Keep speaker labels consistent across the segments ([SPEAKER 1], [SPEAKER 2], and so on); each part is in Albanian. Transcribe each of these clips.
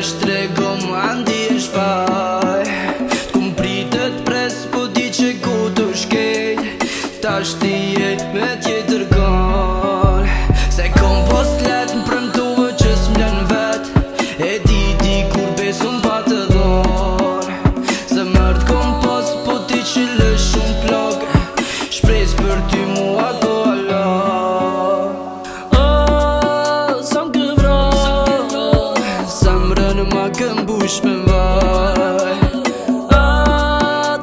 [SPEAKER 1] Tash trego mua ndi e shfaj T'kum pritet pres po di që ku të shkejt Tash ti je me tjetër kon Se kom post let më premtuve që s'mlen vet E di kur besun pa të dhon Zemër t'kom post po ti që lë shumë plog Shpres për ty mua do alo Ma këmbush me vaj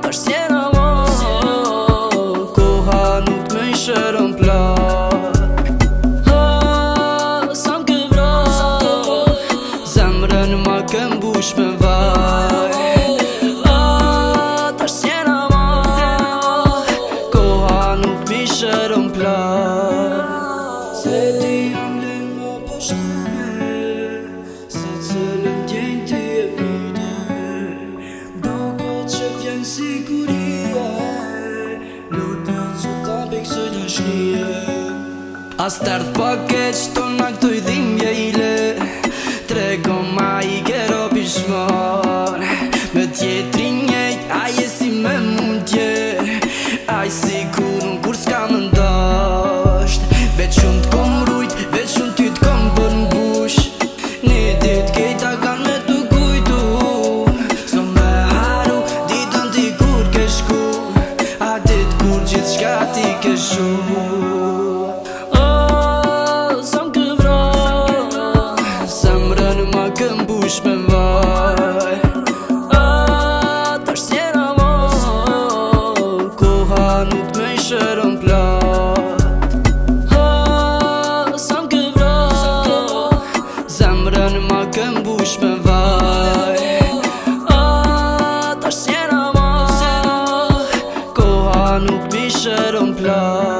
[SPEAKER 1] Tash t'jena mo Koha nuk me i shërën plak Sa m'këvro Zemrën ma këmbush me vaj Tash t'jena mo Koha nuk me i shërën plak Se ti jam lën më pështime Se cëllën tjenë ti e mide Dogo që vjen sigurie Lutët që ta bekse dëshnie As tërdh pakeq tona këto i dhimbje i le Trego ma i kero pishmon Me tjetri njejt aje si me mund tje Aj si kur në kur s'ka më ndasht Veç unë t'kom rujt, veç unë ty t'kom bën bush Një dit kejta kan me t'u kujtu So me haru, ditën ti kur ke shku A dit kur gjithë shka ti ke shu Sa m'këvro Zemrën ma këmbush me vaj Tash t'jena mo Koha nuk me i shërën plak Sa m'këvro Zemrën ma këmbush me vaj Tash t'jena mo Koha nuk me i shërën plak